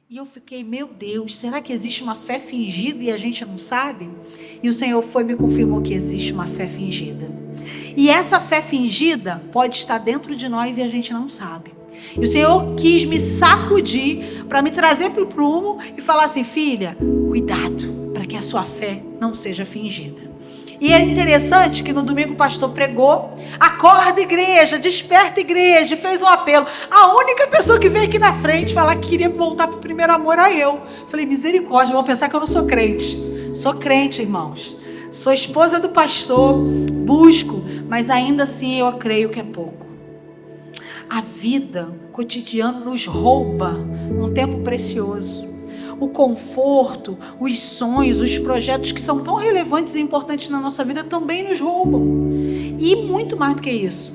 E eu fiquei, meu Deus, será que existe uma fé fingida e a gente não sabe? E o Senhor me confirmou que existe uma fé fingida. E essa fé fingida pode estar dentro de nós e a gente não sabe. E o Senhor quis me sacudir para me trazer para o prumo e falar assim: filha, cuidado para que a sua fé não seja fingida. E é interessante que no domingo o pastor pregou: acorda igreja, desperta igreja, e fez um apelo. A única pessoa que veio aqui na frente falar que queria voltar para o primeiro amor era eu. Falei, misericórdia, vão pensar que eu não sou crente. Sou crente, irmãos. Sou esposa do pastor, busco, mas ainda assim eu creio que é pouco. A vida, o cotidiano nos rouba um tempo precioso. O conforto, os sonhos, os projetos que são tão relevantes e importantes na nossa vida também nos roubam. E muito mais do que isso,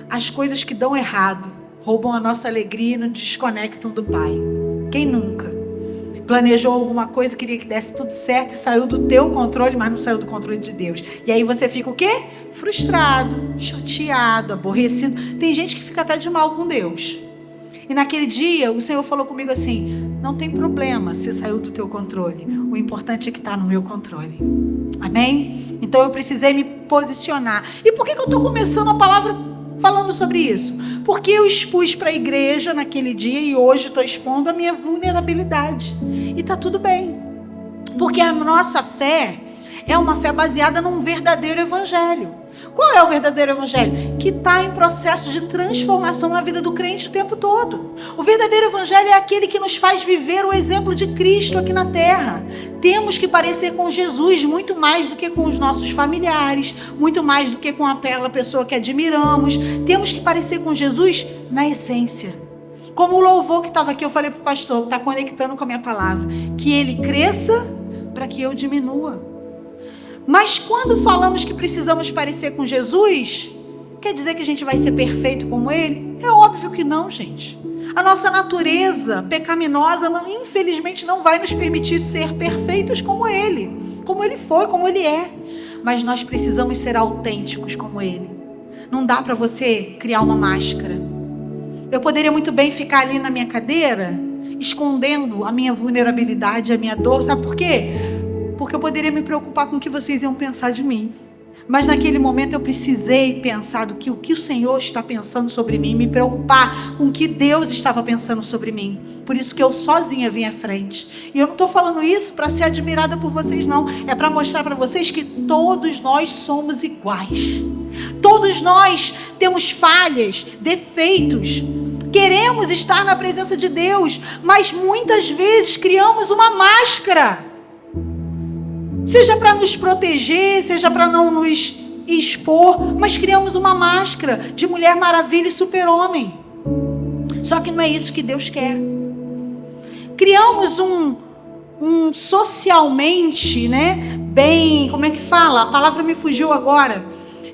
as coisas que dão errado roubam a nossa alegria e nos desconectam do Pai. Quem nunca planejou alguma coisa, queria que desse tudo certo e saiu do teu controle, mas não saiu do controle de Deus? E aí você fica o quê? Frustrado, chateado, aborrecido. Tem gente que fica até de mal com Deus. E naquele dia o Senhor falou comigo assim: não tem problema se saiu do teu controle. O importante é que está no meu controle. Amém? Então eu precisei me posicionar. E por que eu estou começando a palavra falando sobre isso? Porque eu expus para a igreja naquele dia e hoje estou expondo a minha vulnerabilidade. E está tudo bem. Porque a nossa fé é uma fé baseada num verdadeiro evangelho. Qual é o verdadeiro evangelho? Que está em processo de transformação na vida do crente o tempo todo. O verdadeiro evangelho é aquele que nos faz viver o exemplo de Cristo aqui na terra. Temos que parecer com Jesus muito mais do que com os nossos familiares, muito mais do que com aquela pessoa que admiramos. Temos que parecer com Jesus na essência. Como o louvor que estava aqui, eu falei para o pastor, está conectando com a minha palavra, que ele cresça para que eu diminua. Mas quando falamos que precisamos parecer com Jesus, quer dizer que a gente vai ser perfeito como Ele? É óbvio que não, gente. A nossa natureza pecaminosa, infelizmente, não vai nos permitir ser perfeitos como Ele foi, como Ele é. Mas nós precisamos ser autênticos como Ele. Não dá para você criar uma máscara. Eu poderia muito bem ficar ali na minha cadeira, escondendo a minha vulnerabilidade, a minha dor. Sabe por quê? Porque eu poderia me preocupar com o que vocês iam pensar de mim. Mas naquele momento eu precisei pensar do que o que o Senhor está pensando sobre mim, me preocupar com o que Deus estava pensando sobre mim. Por isso que eu sozinha vim à frente. E eu não estou falando isso para ser admirada por vocês, não. É para mostrar para vocês que todos nós somos iguais. Todos nós temos falhas, defeitos. Queremos estar na presença de Deus, mas muitas vezes criamos uma máscara. Seja para nos proteger, seja para não nos expor, mas criamos uma máscara de Mulher Maravilha e Super-Homem. Só que não é isso que Deus quer. Criamos um socialmente, né? Bem, como é que fala? A palavra me fugiu agora.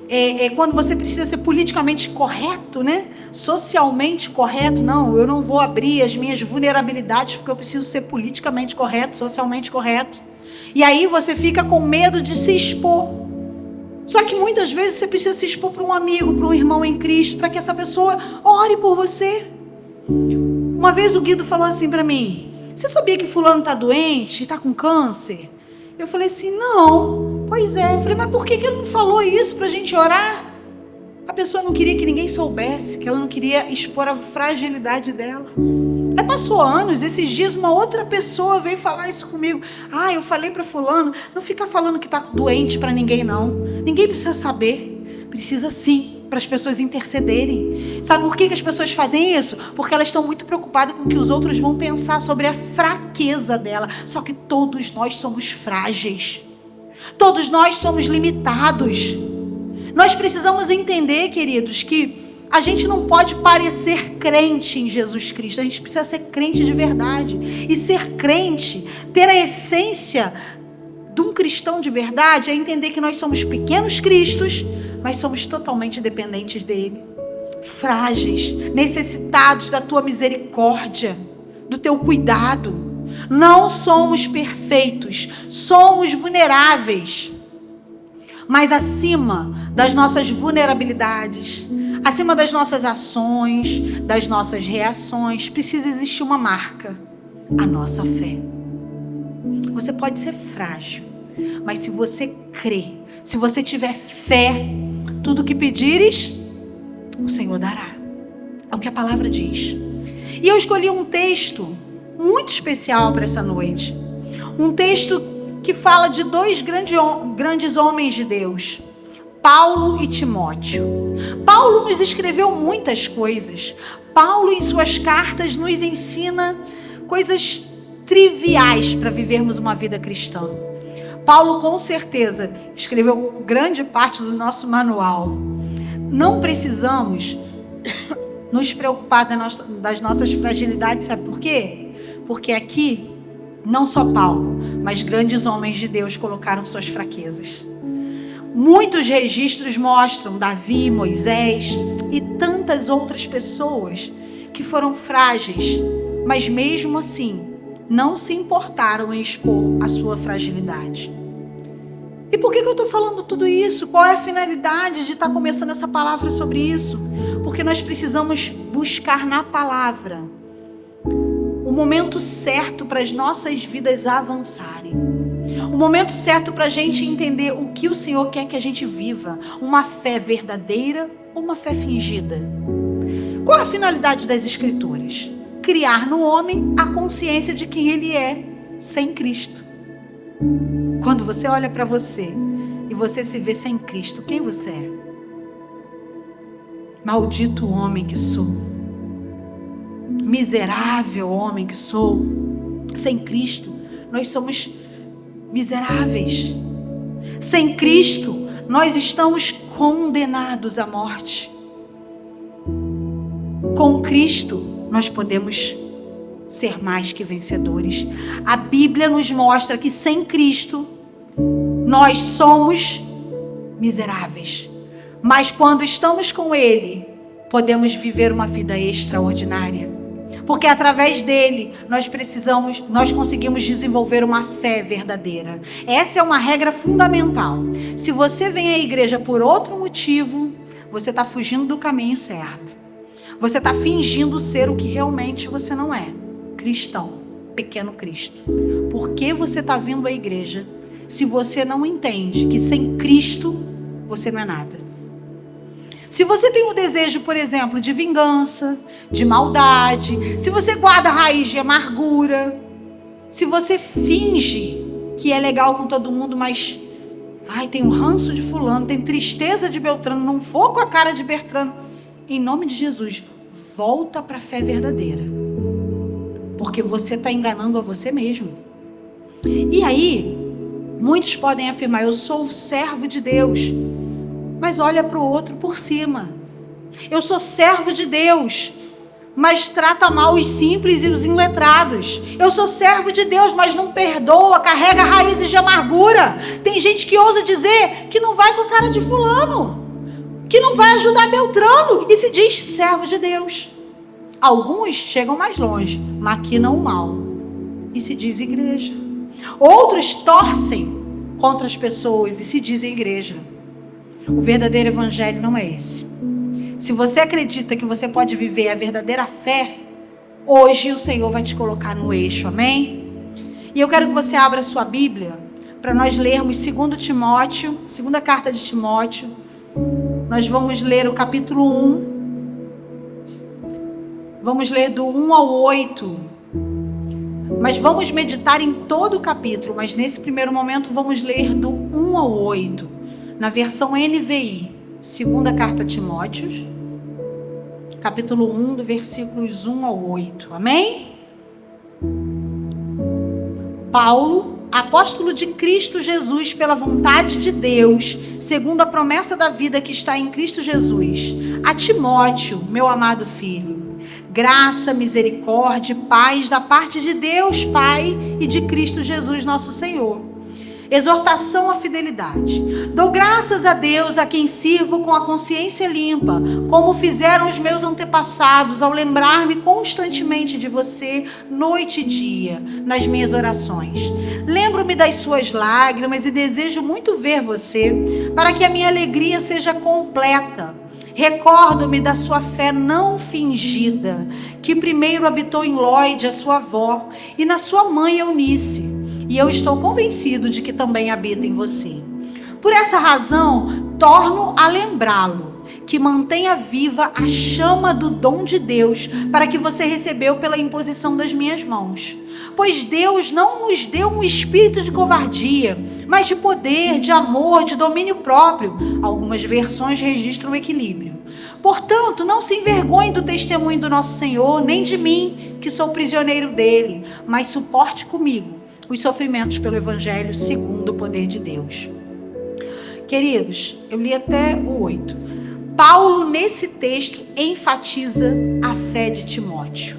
É quando você precisa ser politicamente correto, né? Socialmente correto. Não, eu não vou abrir as minhas vulnerabilidades porque eu preciso ser politicamente correto, socialmente correto. E aí você fica com medo de se expor. Só que muitas vezes você precisa se expor para um amigo, para um irmão em Cristo, para que essa pessoa ore por você. Uma vez o Guido falou assim para mim: você sabia que fulano está doente, está com câncer? Eu falei assim, não. Pois é. Eu falei, mas por que ele não falou isso para a gente orar? A pessoa não queria que ninguém soubesse, que ela não queria expor a fragilidade dela. Aí passou anos, esses dias uma outra pessoa veio falar isso comigo. Eu falei para fulano, não fica falando que está doente para ninguém não. Ninguém precisa saber. Precisa sim, para as pessoas intercederem. Sabe por que as pessoas fazem isso? Porque elas estão muito preocupadas com o que os outros vão pensar sobre a fraqueza dela. Só que todos nós somos frágeis. Todos nós somos limitados. Nós precisamos entender, queridos, que a gente não pode parecer crente em Jesus Cristo. A gente precisa ser crente de verdade. E ser crente, ter a essência de um cristão de verdade, é entender que nós somos pequenos cristos, mas somos totalmente dependentes dele. Frágeis, necessitados da tua misericórdia, do teu cuidado. Não somos perfeitos, somos vulneráveis. Mas acima das nossas vulnerabilidades, acima das nossas ações, das nossas reações, precisa existir uma marca. a nossa fé. Você pode ser frágil, mas se você crer, se você tiver fé, tudo que pedires, o Senhor dará. É o que a palavra diz. E eu escolhi um texto muito especial para essa noite. Um texto que fala de dois grandes homens de Deus, Paulo e Timóteo. Paulo nos escreveu muitas coisas. Paulo, em suas cartas, nos ensina coisas triviais para vivermos uma vida cristã. Paulo, com certeza, escreveu grande parte do nosso manual. Não precisamos nos preocupar das nossas fragilidades, sabe por quê? Porque aqui, não só Paulo, mas grandes homens de Deus colocaram suas fraquezas. Muitos registros mostram Davi, Moisés e tantas outras pessoas que foram frágeis, mas mesmo assim não se importaram em expor a sua fragilidade. E por que eu estou falando tudo isso? Qual é a finalidade de estar começando essa palavra sobre isso? Porque nós precisamos buscar na palavra o momento certo para as nossas vidas avançarem. O momento certo para a gente entender o que o Senhor quer que a gente viva. Uma fé verdadeira ou uma fé fingida? Qual a finalidade das Escrituras? Criar no homem a consciência de quem ele é sem Cristo. Quando você olha para você e você se vê sem Cristo, quem você é? Maldito homem que sou. Miserável homem que sou. Sem Cristo, nós somos miseráveis. Sem Cristo, nós estamos condenados à morte. Com Cristo, nós podemos ser mais que vencedores. A Bíblia nos mostra que sem Cristo, nós somos miseráveis. Mas quando estamos com Ele, podemos viver uma vida extraordinária. Porque através dele, nós conseguimos desenvolver uma fé verdadeira. Essa é uma regra fundamental. Se você vem à igreja por outro motivo, você está fugindo do caminho certo. Você está fingindo ser o que realmente você não é. Cristão, pequeno Cristo. Por que você está vindo à igreja se você não entende que sem Cristo você não é nada? Se você tem um desejo, por exemplo, de vingança, de maldade, se você guarda raiz de amargura, se você finge que é legal com todo mundo, mas tem um ranço de fulano, tem tristeza de Beltrano, não vou com a cara de Bertrano, em nome de Jesus, volta para a fé verdadeira. Porque você está enganando a você mesmo. E aí, muitos podem afirmar, eu sou servo de Deus. Mas olha para o outro por cima. Eu sou servo de Deus, mas trata mal os simples e os iletrados. Eu sou servo de Deus, mas não perdoa, carrega raízes de amargura. Tem gente que ousa dizer que não vai com a cara de fulano, que não vai ajudar Beltrano e se diz servo de Deus. Alguns chegam mais longe, maquinam o mal e se diz igreja. Outros torcem contra as pessoas e se dizem igreja. O verdadeiro evangelho não é esse. Se você acredita que você pode viver a verdadeira fé, hoje o Senhor vai te colocar no eixo, amém? E eu quero que você abra a sua Bíblia para nós lermos 2 Timóteo, segunda carta de Timóteo. Nós vamos ler o capítulo 1. Vamos ler do 1 ao 8. Mas vamos meditar em todo o capítulo. Mas nesse primeiro momento vamos ler do 1 ao 8. Na versão NVI, segunda carta a Timóteo, capítulo 1, do versículos 1 ao 8. Amém? Paulo, apóstolo de Cristo Jesus, pela vontade de Deus, segundo a promessa da vida que está em Cristo Jesus, a Timóteo, meu amado filho, graça, misericórdia e paz da parte de Deus, Pai, e de Cristo Jesus, nosso Senhor. Exortação à fidelidade. Dou graças a Deus, a quem sirvo com a consciência limpa, como fizeram os meus antepassados, ao lembrar-me constantemente de você, noite e dia, nas minhas orações. Lembro-me das suas lágrimas e desejo muito ver você, para que a minha alegria seja completa. Recordo-me da sua fé não fingida, que primeiro habitou em Lóide, a sua avó, e na sua mãe Eunice, e eu estou convencido de que também habita em você. Por essa razão, torno a lembrá-lo, que mantenha viva a chama do dom de Deus, para que você recebeu pela imposição das minhas mãos. Pois Deus não nos deu um espírito de covardia, mas de poder, de amor, de domínio próprio. Algumas versões registram o equilíbrio. Portanto, não se envergonhe do testemunho do nosso Senhor, nem de mim, que sou prisioneiro dele, mas suporte comigo os sofrimentos pelo Evangelho segundo o poder de Deus. Queridos, eu li até o 8. Paulo, nesse texto, enfatiza a fé de Timóteo.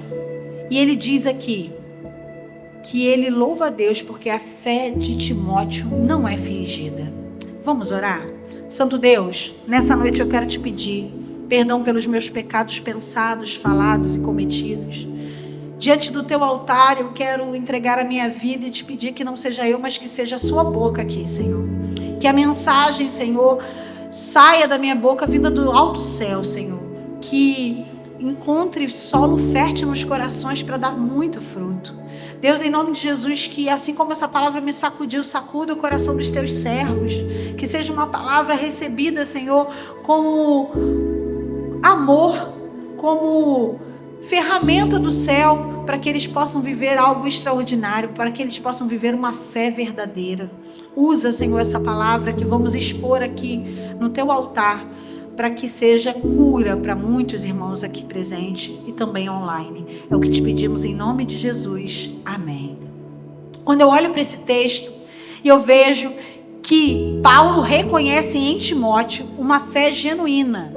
E ele diz aqui que ele louva a Deus porque a fé de Timóteo não é fingida. Vamos orar? Santo Deus, nessa noite eu quero te pedir perdão pelos meus pecados pensados, falados e cometidos. Diante do teu altar eu quero entregar a minha vida e te pedir que não seja eu, mas que seja a sua boca aqui, Senhor. Que a mensagem, Senhor, saia da minha boca vinda do alto céu, Senhor. Que encontre solo fértil nos corações para dar muito fruto. Deus, em nome de Jesus, que assim como essa palavra me sacudiu, sacuda o coração dos teus servos. Que seja uma palavra recebida, Senhor, como amor, como ferramenta do céu, para que eles possam viver algo extraordinário, para que eles possam viver uma fé verdadeira. Usa, Senhor, essa palavra que vamos expor aqui no teu altar, para que seja cura para muitos irmãos aqui presentes e também online. É o que te pedimos em nome de Jesus. Amém. Quando eu olho para esse texto e eu vejo que Paulo reconhece em Timóteo uma fé genuína.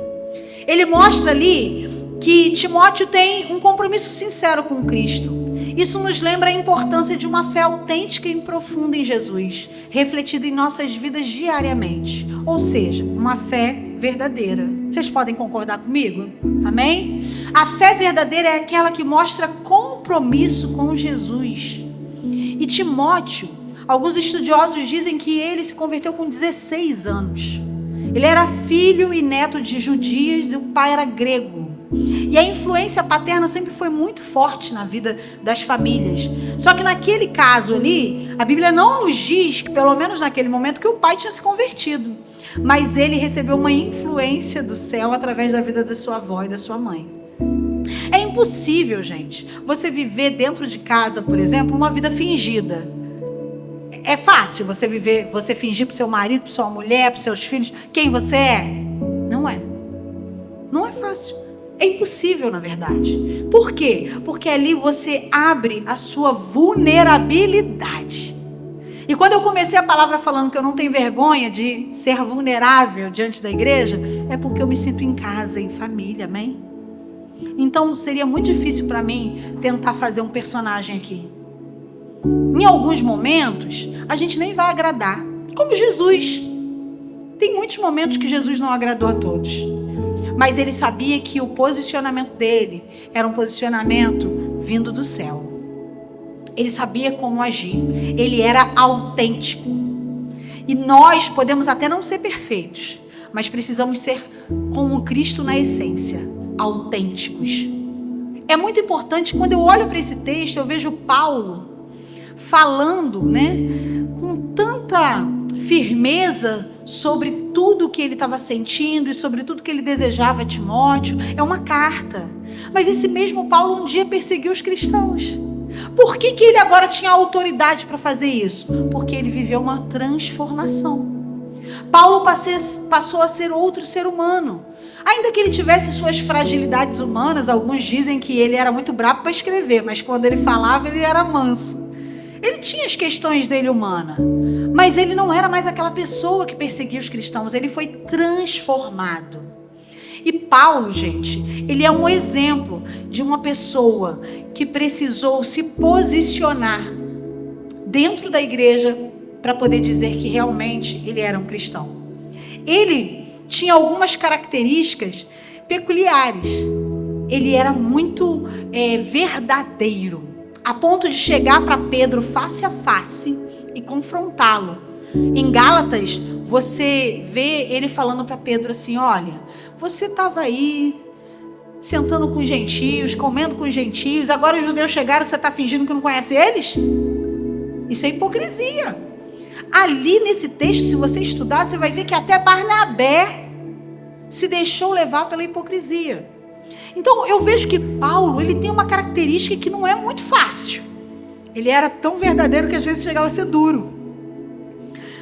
Ele mostra ali que Timóteo tem um compromisso sincero com Cristo. Isso nos lembra a importância de uma fé autêntica e profunda em Jesus, refletida em nossas vidas diariamente. Ou seja, uma fé verdadeira. Vocês podem concordar comigo? Amém? A fé verdadeira é aquela que mostra compromisso com Jesus. E Timóteo, alguns estudiosos dizem que ele se converteu com 16 anos. Ele era filho e neto de judeus e o pai era grego. E a influência paterna sempre foi muito forte na vida das famílias. Só que naquele caso ali, a Bíblia não nos diz, que pelo menos naquele momento, que o pai tinha se convertido. Mas ele recebeu uma influência do céu através da vida da sua avó e da sua mãe. É impossível, gente, você viver dentro de casa, por exemplo, uma vida fingida. É fácil você fingir para o seu marido, para sua mulher, para os seus filhos, quem você é? Não é. Não é fácil. É impossível, na verdade. Por quê? Porque ali você abre a sua vulnerabilidade. E quando eu comecei a palavra falando que eu não tenho vergonha de ser vulnerável diante da igreja, é porque eu me sinto em casa, em família, amém? Então seria muito difícil para mim tentar fazer um personagem aqui. Em alguns momentos, a gente nem vai agradar. Como Jesus. Tem muitos momentos que Jesus não agradou a todos. Mas ele sabia que o posicionamento dele era um posicionamento vindo do céu. Ele sabia como agir. Ele era autêntico. E nós podemos até não ser perfeitos, mas precisamos ser como Cristo na essência, autênticos. É muito importante, quando eu olho para esse texto, eu vejo Paulo falando, com tanta firmeza sobre tudo que ele estava sentindo e sobre tudo que ele desejava a Timóteo. É uma carta. Mas esse mesmo Paulo um dia perseguiu os cristãos. Por que ele agora tinha autoridade para fazer isso? Porque ele viveu uma transformação. Paulo passou a ser outro ser humano. Ainda que ele tivesse suas fragilidades humanas, alguns dizem que ele era muito brabo para escrever, mas quando ele falava, ele era manso. Ele tinha as questões dele humana, mas ele não era mais aquela pessoa que perseguia os cristãos. Ele foi transformado. E Paulo, gente, ele é um exemplo de uma pessoa que precisou se posicionar dentro da igreja para poder dizer que realmente ele era um cristão. Ele tinha algumas características peculiares. Ele era muito verdadeiro, a ponto de chegar para Pedro face a face e confrontá-lo. Em Gálatas, você vê ele falando para Pedro assim: olha, você estava aí sentando com os gentios, comendo com os gentios, agora os judeus chegaram, você está fingindo que não conhece eles? Isso é hipocrisia. Ali nesse texto, se você estudar, você vai ver que até Barnabé se deixou levar pela hipocrisia. Então eu vejo que Paulo, ele tem uma característica que não é muito fácil. Ele era tão verdadeiro que às vezes chegava a ser duro.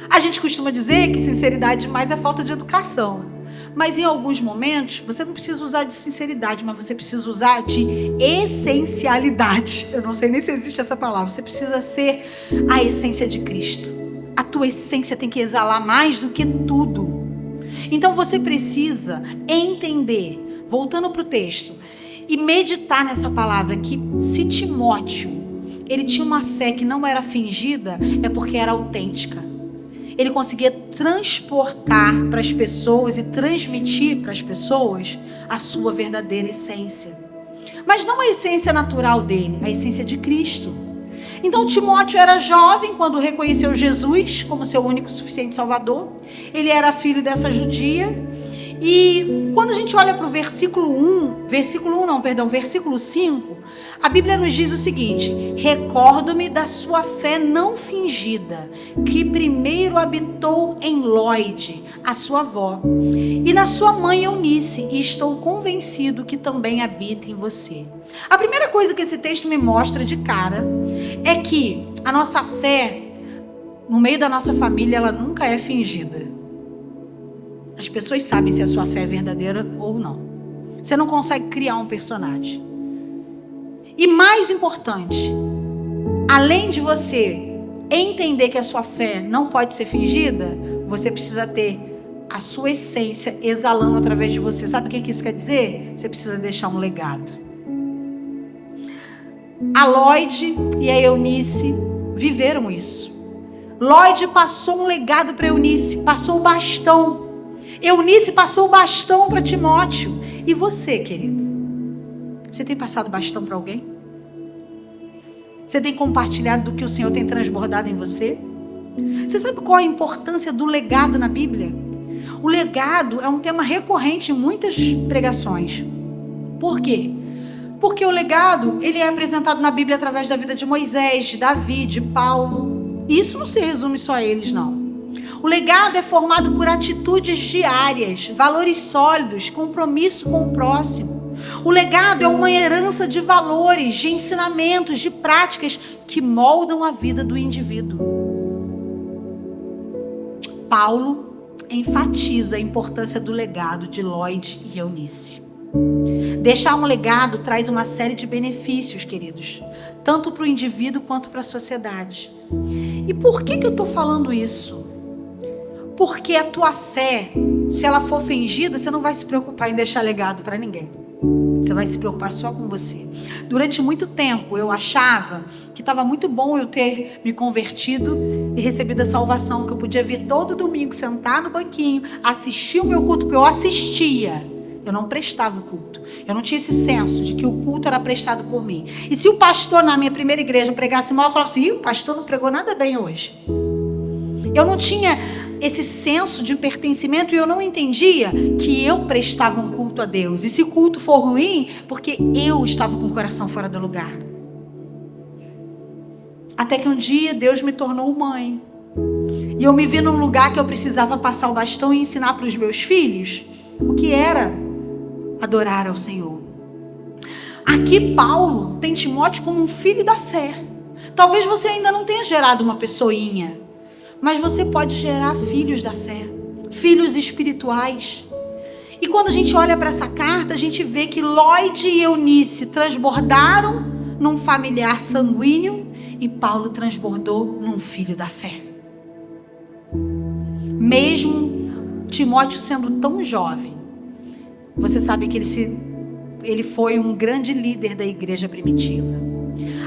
A gente costuma dizer que sinceridade demais é falta de educação. Mas em alguns momentos, você não precisa usar de sinceridade, mas você precisa usar de essencialidade. Eu não sei nem se existe essa palavra. Você precisa ser a essência de Cristo. A tua essência tem que exalar mais do que tudo. Então você precisa entender, voltando para o texto, e meditar nessa palavra, que se Timóteo, ele tinha uma fé que não era fingida, é porque era autêntica. Ele conseguia transportar para as pessoas e transmitir para as pessoas a sua verdadeira essência. Mas não a essência natural dele, a essência de Cristo. Então Timóteo era jovem quando reconheceu Jesus como seu único e suficiente Salvador. Ele era filho dessa judia. E quando a gente olha para o versículo 5, a Bíblia nos diz o seguinte: recordo-me da sua fé não fingida, que primeiro habitou em Lóide, a sua avó, e na sua mãe Eunice, e estou convencido que também habita em você. A primeira coisa que esse texto me mostra de cara é que a nossa fé, no meio da nossa família, ela nunca é fingida. As pessoas sabem se a sua fé é verdadeira ou não. Você não consegue criar um personagem. E mais importante, além de você entender que a sua fé não pode ser fingida, você precisa ter a sua essência exalando através de você. Sabe o que isso quer dizer? Você precisa deixar um legado. A Lóide e a Eunice viveram isso. Lóide passou um legado para Eunice, passou o bastão. Eunice passou o bastão para Timóteo. E você, querido? Você tem passado bastão para alguém? Você tem compartilhado do que o Senhor tem transbordado em você? Você sabe qual a importância do legado na Bíblia? O legado é um tema recorrente em muitas pregações. Por quê? Porque o legado, ele é apresentado na Bíblia através da vida de Moisés, de Davi, de Paulo. E isso não se resume só a eles, não. O legado é formado por atitudes diárias, valores sólidos, compromisso com o próximo. O legado é uma herança de valores, de ensinamentos, de práticas que moldam a vida do indivíduo. Paulo enfatiza a importância do legado de Lóide e Eunice. Deixar um legado traz uma série de benefícios, queridos, tanto para o indivíduo quanto para a sociedade. E por que eu estou falando isso? Porque a tua fé, se ela for fingida, você não vai se preocupar em deixar legado para ninguém. Você vai se preocupar só com você. Durante muito tempo eu achava que estava muito bom eu ter me convertido e recebido a salvação, que eu podia vir todo domingo, sentar no banquinho, assistir o meu culto, porque eu assistia. Eu não prestava o culto. Eu não tinha esse senso de que o culto era prestado por mim. E se o pastor na minha primeira igreja pregasse mal, eu falava assim: o pastor não pregou nada bem hoje. Eu não tinha esse senso de pertencimento e eu não entendia que eu prestava um culto a Deus. E se o culto for ruim, porque eu estava com o coração fora do lugar. Até que um dia Deus me tornou mãe. E eu me vi num lugar que eu precisava passar o bastão e ensinar para os meus filhos o que era adorar ao Senhor. Aqui Paulo tem Timóteo como um filho da fé. Talvez você ainda não tenha gerado uma pessoinha, mas você pode gerar filhos da fé, filhos espirituais. E quando a gente olha para essa carta, a gente vê que Lóide e Eunice transbordaram num familiar sanguíneo e Paulo transbordou num filho da fé. Mesmo Timóteo sendo tão jovem, você sabe que ele foi um grande líder da igreja primitiva.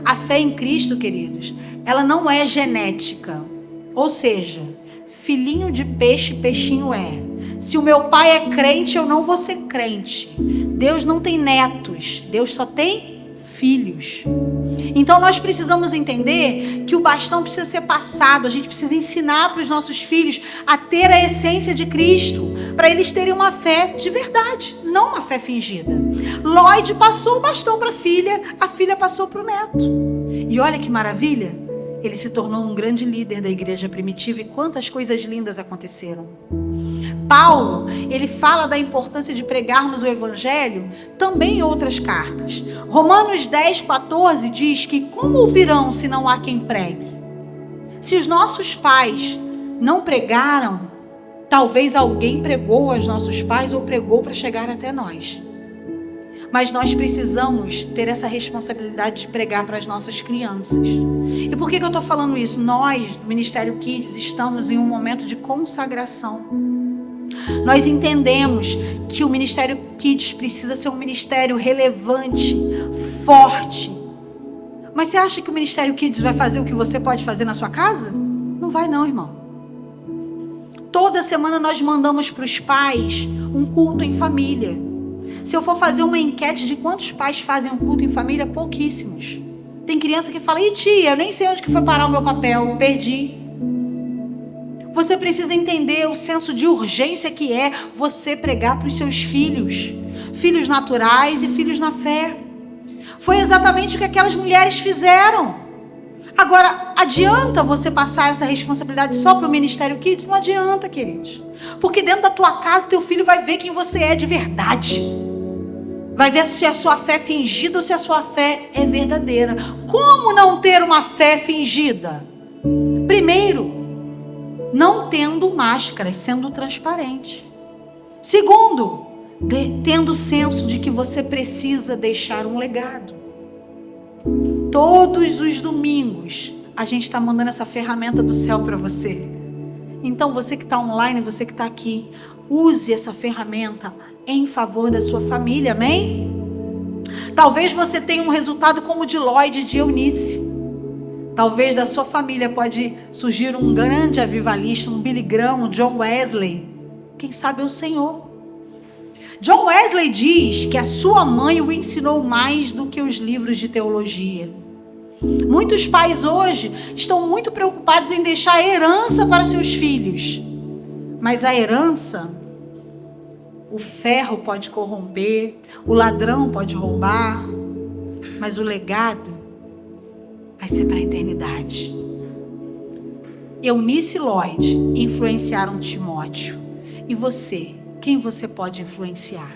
A fé em Cristo, queridos, ela não é genética. Ou seja, filhinho de peixe, peixinho é. Se o meu pai é crente, eu não vou ser crente. Deus não tem netos, Deus só tem filhos. Então nós precisamos entender que o bastão precisa ser passado. A gente precisa ensinar para os nossos filhos a ter a essência de Cristo, para eles terem uma fé de verdade, não uma fé fingida. Lloyd passou o bastão para a filha passou para o neto. E olha que maravilha, ele se tornou um grande líder da igreja primitiva, e quantas coisas lindas aconteceram. Paulo, ele fala da importância de pregarmos o evangelho também em outras cartas. Romanos 10:14 diz que como ouvirão se não há quem pregue? Se os nossos pais não pregaram, talvez alguém pregou aos nossos pais ou pregou para chegar até nós. Mas nós precisamos ter essa responsabilidade de pregar para as nossas crianças. E por que eu estou falando isso? Nós, do Ministério Kids, estamos em um momento de consagração. Nós entendemos que o Ministério Kids precisa ser um ministério relevante, forte. Mas você acha que o Ministério Kids vai fazer o que você pode fazer na sua casa? Não vai não, irmão. Toda semana nós mandamos para os pais um culto em família. Se eu for fazer uma enquete de quantos pais fazem um culto em família, pouquíssimos. Tem criança que fala, tia, eu nem sei onde que foi parar o meu papel, perdi. Você precisa entender o senso de urgência que é você pregar para os seus filhos. Filhos naturais e filhos na fé. Foi exatamente o que aquelas mulheres fizeram. Agora, adianta você passar essa responsabilidade só para o Ministério Kids? Não adianta, queridos. Porque dentro da tua casa, teu filho vai ver quem você é de verdade. Vai ver se a sua fé é fingida ou se a sua fé é verdadeira. Como não ter uma fé fingida? Primeiro, não tendo máscaras, sendo transparente. Segundo, tendo senso de que você precisa deixar um legado. Todos os domingos, a gente está mandando essa ferramenta do céu para você. Então, você que está online, você que está aqui, use essa ferramenta em favor da sua família, amém? Talvez você tenha um resultado como o de Lloyd e de Eunice. Talvez da sua família pode surgir um grande avivalista, um Billy Graham, um John Wesley. Quem sabe é o Senhor. John Wesley diz que a sua mãe o ensinou mais do que os livros de teologia. Muitos pais hoje estão muito preocupados em deixar a herança para seus filhos. Mas a herança, o ferro pode corromper, o ladrão pode roubar, mas o legado vai ser para a eternidade. Eunice e Lloyd influenciaram Timóteo. E você? Quem você pode influenciar?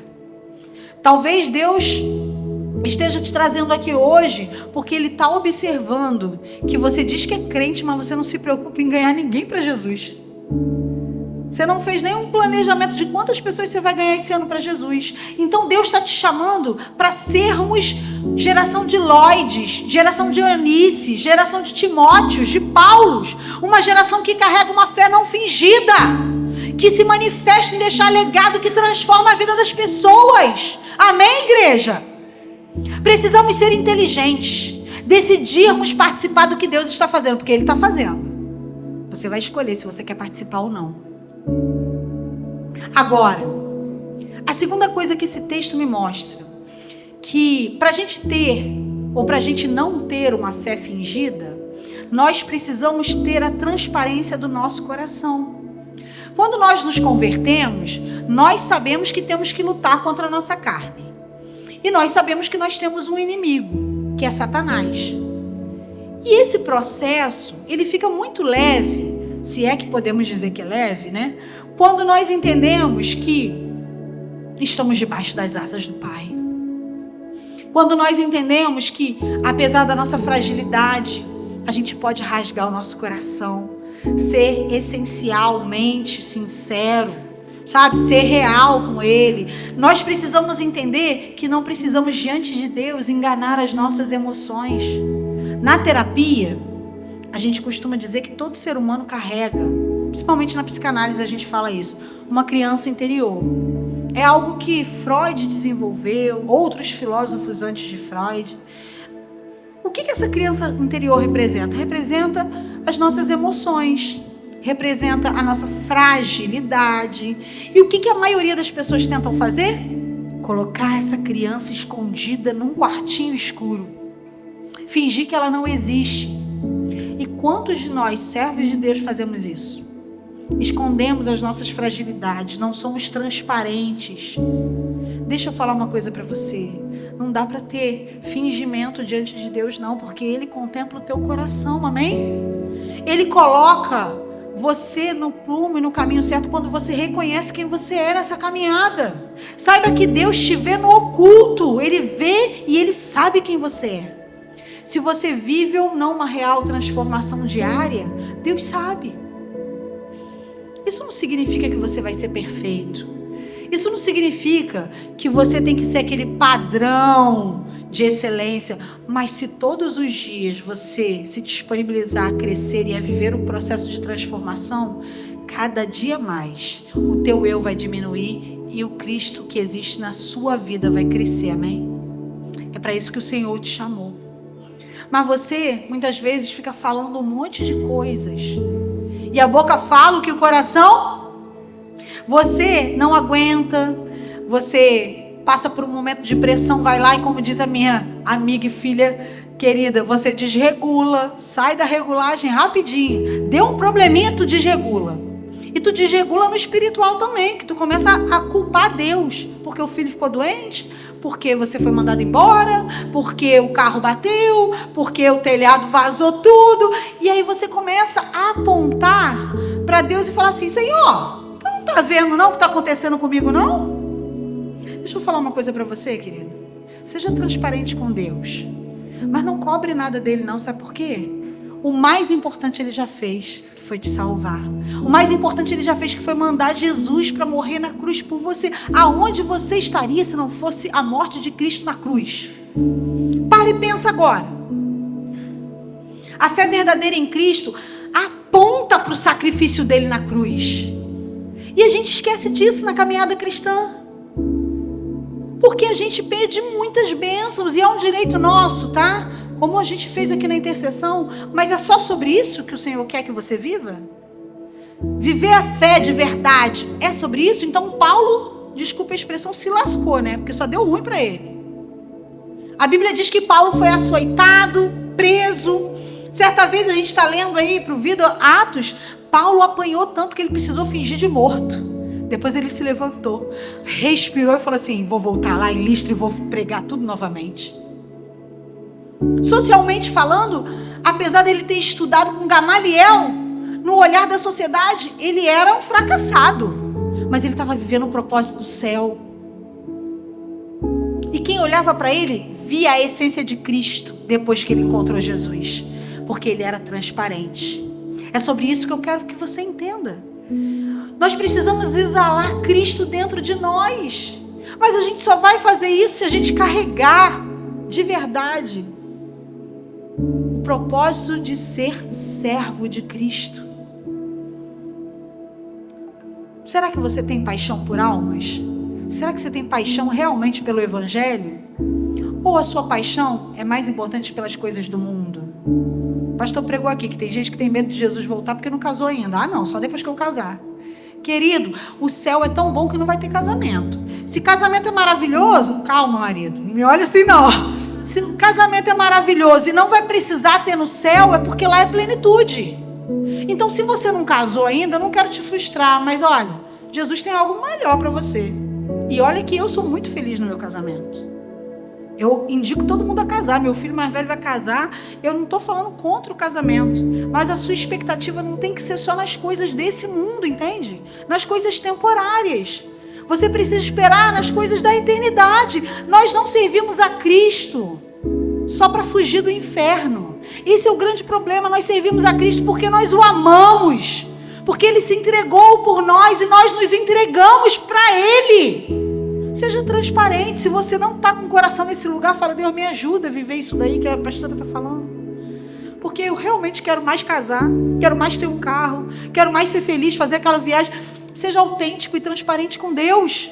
Talvez Deus esteja te trazendo aqui hoje porque Ele está observando que você diz que é crente, mas você não se preocupa em ganhar ninguém para Jesus. Você não fez nenhum planejamento de quantas pessoas você vai ganhar esse ano para Jesus. Então Deus está te chamando para sermos geração de Lloyds, geração de Eunice, geração de Timóteos, de Paulos. Uma geração que carrega uma fé não fingida, que se manifesta em deixar legado que transforma a vida das pessoas. Amém, igreja? Precisamos ser inteligentes, decidirmos participar do que Deus está fazendo, porque Ele está fazendo. Você vai escolher se você quer participar ou não. Agora, a segunda coisa que esse texto me mostra, que para a gente ter, ou para a gente não ter uma fé fingida, nós precisamos ter a transparência do nosso coração. Quando nós nos convertemos, nós sabemos que temos que lutar contra a nossa carne. E nós sabemos que nós temos um inimigo, que é Satanás. E esse processo, ele fica muito leve, se é que podemos dizer que é leve, né? Quando nós entendemos que estamos debaixo das asas do Pai. Quando nós entendemos que, apesar da nossa fragilidade, a gente pode rasgar o nosso coração, ser essencialmente sincero, sabe? Ser real com Ele. Nós precisamos entender que não precisamos, diante de Deus, enganar as nossas emoções. Na terapia, a gente costuma dizer que todo ser humano carrega, principalmente na psicanálise a gente fala isso, uma criança interior. É algo que Freud desenvolveu, outros filósofos antes de Freud. O que essa criança interior representa? Representa as nossas emoções, representa a nossa fragilidade. E o que a maioria das pessoas tentam fazer? Colocar essa criança escondida num quartinho escuro. fingir que ela não existe. E quantos de nós, servos de Deus, fazemos isso? Escondemos as nossas fragilidades, não somos transparentes. Deixa eu falar uma coisa para você. Não dá para ter fingimento diante de Deus, não, porque Ele contempla o teu coração, amém? Ele coloca você no plumo e no caminho certo quando você reconhece quem você é nessa caminhada. Saiba que Deus te vê no oculto. Ele vê e Ele sabe quem você é. Se você vive ou não uma real transformação diária, Deus sabe. Isso não significa que você vai ser perfeito. Isso não significa que você tem que ser aquele padrão de excelência. Mas se todos os dias você se disponibilizar a crescer e a viver um processo de transformação, cada dia mais o teu eu vai diminuir e o Cristo que existe na sua vida vai crescer, amém? É para isso que o Senhor te chamou. Mas você, muitas vezes, fica falando um monte de coisas. E a boca fala o que o coração... Você não aguenta. Você passa por um momento de pressão, vai lá e, como diz a minha amiga e filha querida, você desregula. Sai da regulagem rapidinho. Deu um probleminha, tu desregula. E tu desregula no espiritual também, que tu começa a culpar Deus. Porque o filho ficou doente, porque você foi mandado embora, porque o carro bateu, porque o telhado vazou tudo. E aí você começa a apontar para Deus e falar assim: Senhor, tu não está vendo não o que está acontecendo comigo não? Deixa eu falar uma coisa para você, querido. Seja transparente com Deus, mas não cobre nada dele não, sabe por quê? O mais importante ele já fez, que foi te salvar. O mais importante ele já fez, que foi mandar Jesus para morrer na cruz por você. Aonde você estaria se não fosse a morte de Cristo na cruz? Para e pensa agora. A fé verdadeira em Cristo aponta para o sacrifício dele na cruz. E a gente esquece disso na caminhada cristã. Porque a gente pede muitas bênçãos e é um direito nosso, tá? Como a gente fez aqui na intercessão, mas é só sobre isso que o Senhor quer que você viva? Viver a fé de verdade é sobre isso? Então Paulo, desculpa a expressão, se lascou, né? Porque só deu ruim para ele. A Bíblia diz que Paulo foi açoitado, preso. Certa vez a gente está lendo aí para o Vida Atos, Paulo apanhou tanto que ele precisou fingir de morto. Depois ele se levantou, respirou e falou assim: vou voltar lá em Listra e vou pregar tudo novamente. Socialmente falando, apesar dele ter estudado com Gamaliel, no olhar da sociedade, ele era um fracassado. Mas ele estava vivendo o propósito do céu. E quem olhava para ele, via a essência de Cristo, depois que ele encontrou Jesus. Porque ele era transparente. É sobre isso que eu quero que você entenda. Nós precisamos exalar Cristo dentro de nós. Mas a gente só vai fazer isso se a gente carregar de verdade o propósito de ser servo de Cristo. Será que você tem paixão por almas? Será que você tem paixão realmente pelo Evangelho? Ou a sua paixão é mais importante pelas coisas do mundo? O pastor pregou aqui que tem gente que tem medo de Jesus voltar porque não casou ainda. Ah não, só depois que eu casar. Querido, o céu é tão bom que não vai ter casamento. Se casamento é maravilhoso, calma, marido, não me olha assim não. Se o casamento é maravilhoso e não vai precisar ter no céu, é porque lá é plenitude. Então, se você não casou ainda, eu não quero te frustrar, mas olha, Jesus tem algo melhor para você. E olha que eu sou muito feliz no meu casamento. Eu indico todo mundo a casar. Meu filho mais velho vai casar. Eu não estou falando contra o casamento. Mas a sua expectativa não tem que ser só nas coisas desse mundo, entende? Nas coisas temporárias. Você precisa esperar nas coisas da eternidade. Nós não servimos a Cristo só para fugir do inferno. Esse é o grande problema. Nós servimos a Cristo porque nós o amamos. Porque Ele se entregou por nós e nós nos entregamos para Ele. Seja transparente. Se você não está com o coração nesse lugar, fala: Deus, me ajuda a viver isso daí que a pastora está falando. Porque eu realmente quero mais casar, quero mais ter um carro, quero mais ser feliz, fazer aquela viagem. Seja autêntico e transparente com Deus.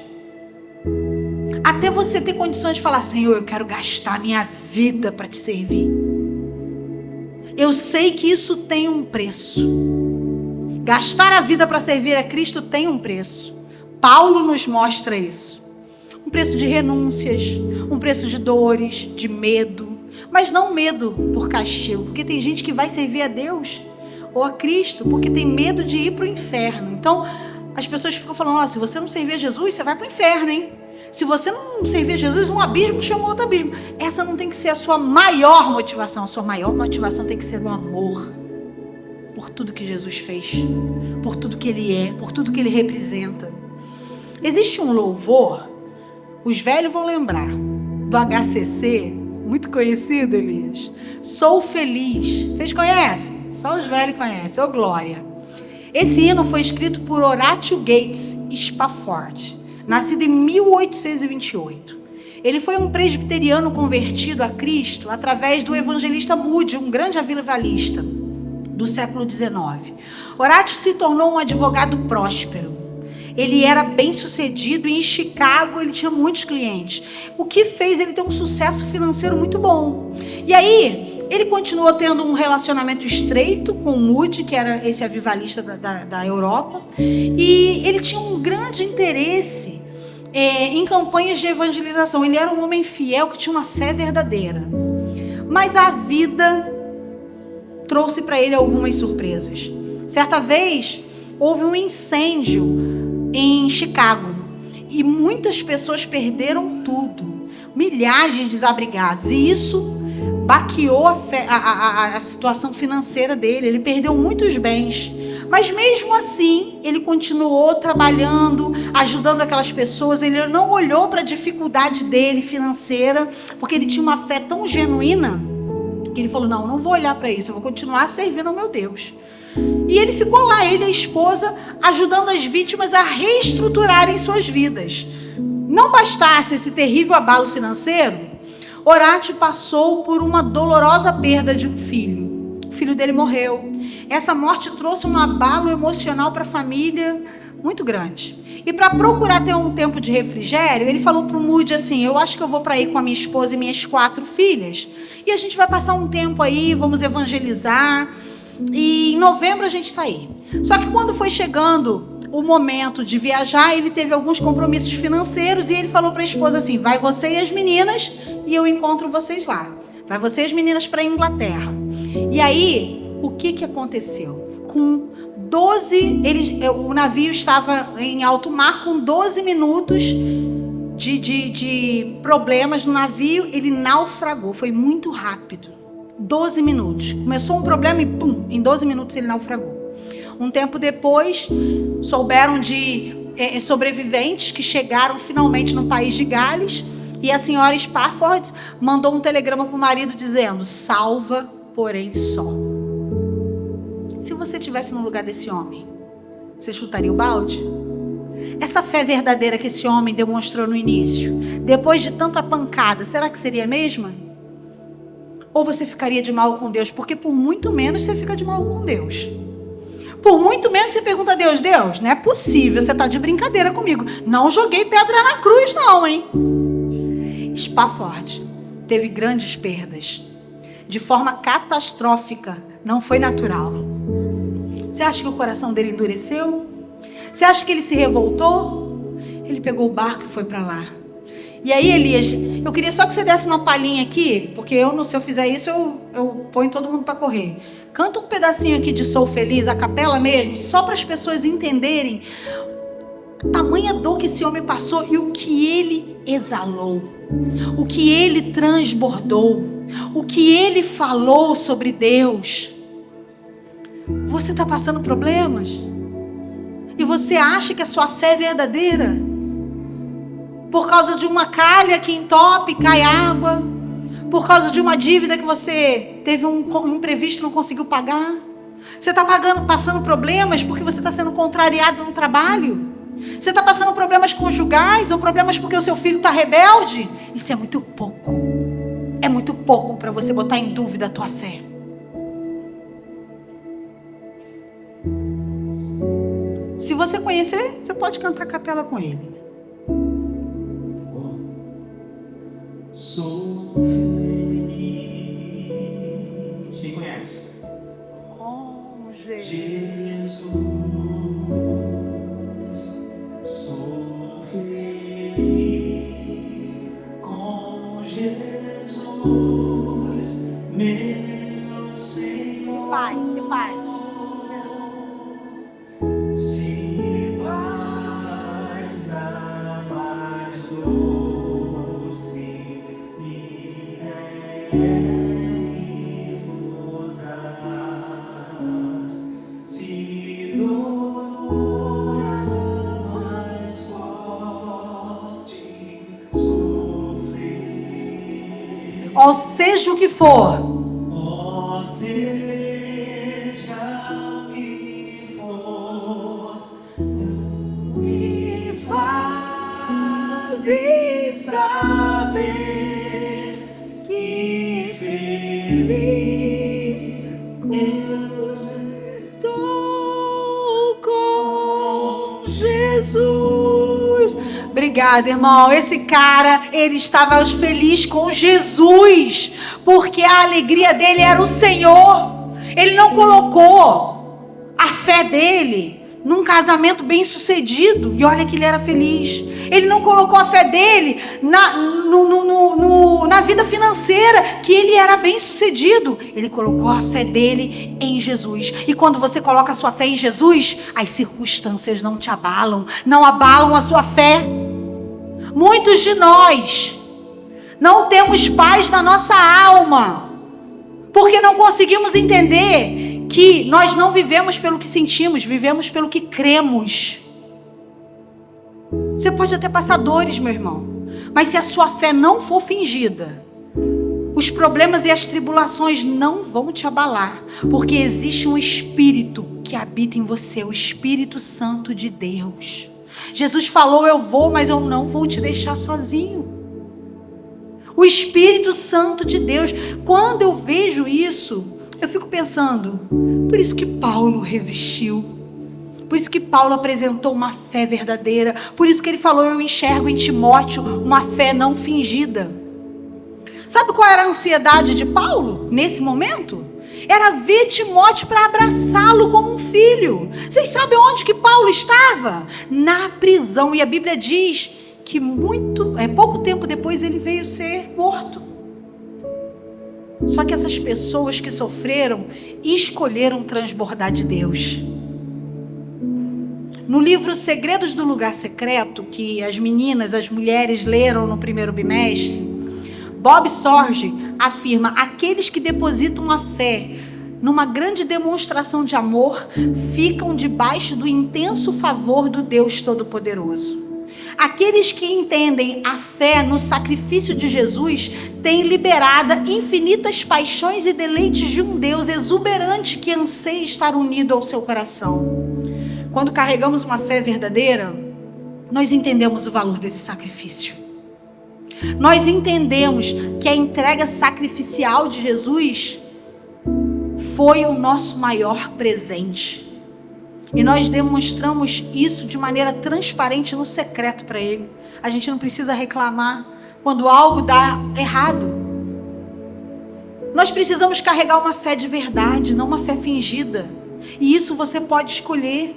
Até você ter condições de falar: Senhor, eu quero gastar minha vida para te servir. Eu sei que isso tem um preço. Gastar a vida para servir a Cristo tem um preço. Paulo nos mostra isso. Um preço de renúncias, um preço de dores, de medo, Mas não medo por castigo, porque tem gente que vai servir a Deus ou a Cristo porque tem medo de ir para o inferno. Então, as pessoas ficam falando, se você não servir a Jesus, você vai para o inferno, hein? Se você não servir a Jesus, um abismo chama outro abismo. Essa não tem que ser a sua maior motivação. A sua maior motivação tem que ser o amor por tudo que Jesus fez, por tudo que Ele é, por tudo que Ele representa. Existe um louvor, os velhos vão lembrar, do HCC, muito conhecido, Elias. Sou feliz. Vocês conhecem? Só os velhos conhecem. Ô glória. Esse hino foi escrito por Horatio Gates Spafford, nascido em 1828. Ele foi um presbiteriano convertido a Cristo através do evangelista Moody, um grande avivalista do século XIX. Horatio se tornou um advogado próspero. Ele era bem sucedido e em Chicago ele tinha muitos clientes, o que fez ele ter um sucesso financeiro muito bom. E aí ele continuou tendo um relacionamento estreito com Moody, que era esse avivalista da Europa, e ele tinha um grande interesse em campanhas de evangelização. Ele era um homem fiel que tinha uma fé verdadeira, mas a vida trouxe para ele algumas surpresas. Certa vez houve um incêndio em Chicago e muitas pessoas perderam tudo, milhares de desabrigados, e isso baqueou a situação financeira dele. Ele perdeu muitos bens, mas mesmo assim ele continuou trabalhando, ajudando aquelas pessoas. Ele não olhou para a dificuldade dele financeira, porque ele tinha uma fé tão genuína que ele falou, não vou olhar para isso, eu vou continuar servindo ao meu Deus. E ele ficou lá, ele e a esposa, ajudando as vítimas a reestruturarem suas vidas. Não bastasse esse terrível abalo financeiro, Horatio passou por uma dolorosa perda de um filho. O filho dele morreu. Essa morte trouxe um abalo emocional para a família muito grande. E para procurar ter um tempo de refrigério, ele falou para o Moody assim, eu acho que eu vou para aí com a minha esposa e minhas 4 filhas, e a gente vai passar um tempo aí, vamos evangelizar, e em novembro a gente está aí. Só que quando foi chegando o momento de viajar, ele teve alguns compromissos financeiros, e ele falou para a esposa assim, vai você e as meninas, e eu encontro vocês lá. Vai você e as meninas para a Inglaterra. E aí, o que aconteceu? Com 12, o navio estava em alto mar, com 12 minutos de problemas no navio, ele naufragou, foi muito rápido. 12 minutos. Começou um problema e pum, em 12 minutos ele naufragou. Um tempo depois, souberam de sobreviventes que chegaram finalmente no país de Gales, e a senhora Spafford mandou um telegrama para o marido dizendo, salva, porém só. Se você estivesse no lugar desse homem, você chutaria o balde? Essa fé verdadeira que esse homem demonstrou no início, depois de tanta pancada, será que seria a mesma? Ou você ficaria de mal com Deus? Porque por muito menos você fica de mal com Deus. Por muito menos você pergunta a Deus, Deus, não é possível, você está de brincadeira comigo. Não joguei pedra na cruz não, hein? Spafford teve grandes perdas, de forma catastrófica, não foi natural. Você acha que o coração dele endureceu? Você acha que ele se revoltou? Ele pegou o barco e foi para lá. E aí, Elias, eu queria só que você desse uma palhinha aqui, porque se eu fizer isso, eu ponho todo mundo para correr. Canta um pedacinho aqui de Sou Feliz, a capela mesmo, só para as pessoas entenderem a tamanha dor que esse homem passou e o que ele exalou, o que ele transbordou, o que ele falou sobre Deus. Você está passando problemas? E você acha que a sua fé é verdadeira? Por causa de uma calha que entope, cai água. Por causa de uma dívida que você teve um imprevisto e não conseguiu pagar. Você está passando problemas porque você está sendo contrariado no trabalho. Você está passando problemas conjugais ou problemas porque o seu filho está rebelde. Isso é muito pouco. É muito pouco para você botar em dúvida a tua fé. Se você conhecer, você pode cantar a capela com ele. Sou feliz. Quem conhece? Oh, Jesus. Sou feliz com Jesus. Se paz. Se paz a mais doce me esposa, se dor mais forte sofrer, Ou seja o que for, ó seja o que for, me fazes saber que feliz eu estou com Jesus. Obrigada, irmão. Esse cara, ele estava feliz com Jesus, porque a alegria dele era o Senhor. Ele não colocou a fé dele num casamento bem sucedido, e olha que ele era feliz. Ele não colocou a fé dele na vida financeira, que ele era bem sucedido. Ele colocou a fé dele em Jesus. E quando você coloca a sua fé em Jesus, as circunstâncias não te abalam, não abalam a sua fé. Muitos de nós não temos paz na nossa alma, porque não conseguimos entender que nós não vivemos pelo que sentimos, vivemos pelo que cremos. Você pode até passar dores, meu irmão, mas se a sua fé não for fingida, os problemas e as tribulações não vão te abalar, porque existe um Espírito que habita em você, o Espírito Santo de Deus. Jesus falou: eu vou, mas eu não vou te deixar sozinho. O Espírito Santo de Deus. Quando eu vejo isso, eu fico pensando, por isso que Paulo resistiu, por isso que Paulo apresentou uma fé verdadeira, por isso que ele falou: eu enxergo em Timóteo uma fé não fingida. Sabe qual era a ansiedade de Paulo nesse momento? Era ver Timóteo para abraçá-lo como um filho. Vocês sabem onde que Paulo estava? Na prisão. E a Bíblia diz que pouco tempo depois ele veio ser morto. Só que essas pessoas que sofreram escolheram transbordar de Deus. No livro Segredos do Lugar Secreto, que as mulheres leram no primeiro bimestre, Bob Sorge afirma: aqueles que depositam a fé numa grande demonstração de amor ficam debaixo do intenso favor do Deus Todo-Poderoso. Aqueles que entendem a fé no sacrifício de Jesus têm liberada infinitas paixões e deleites de um Deus exuberante que anseia estar unido ao seu coração. Quando carregamos uma fé verdadeira, nós entendemos o valor desse sacrifício. Nós entendemos que a entrega sacrificial de Jesus foi o nosso maior presente. E nós demonstramos isso de maneira transparente no secreto para Ele. A gente não precisa reclamar quando algo dá errado. Nós precisamos carregar uma fé de verdade, não uma fé fingida. E isso você pode escolher.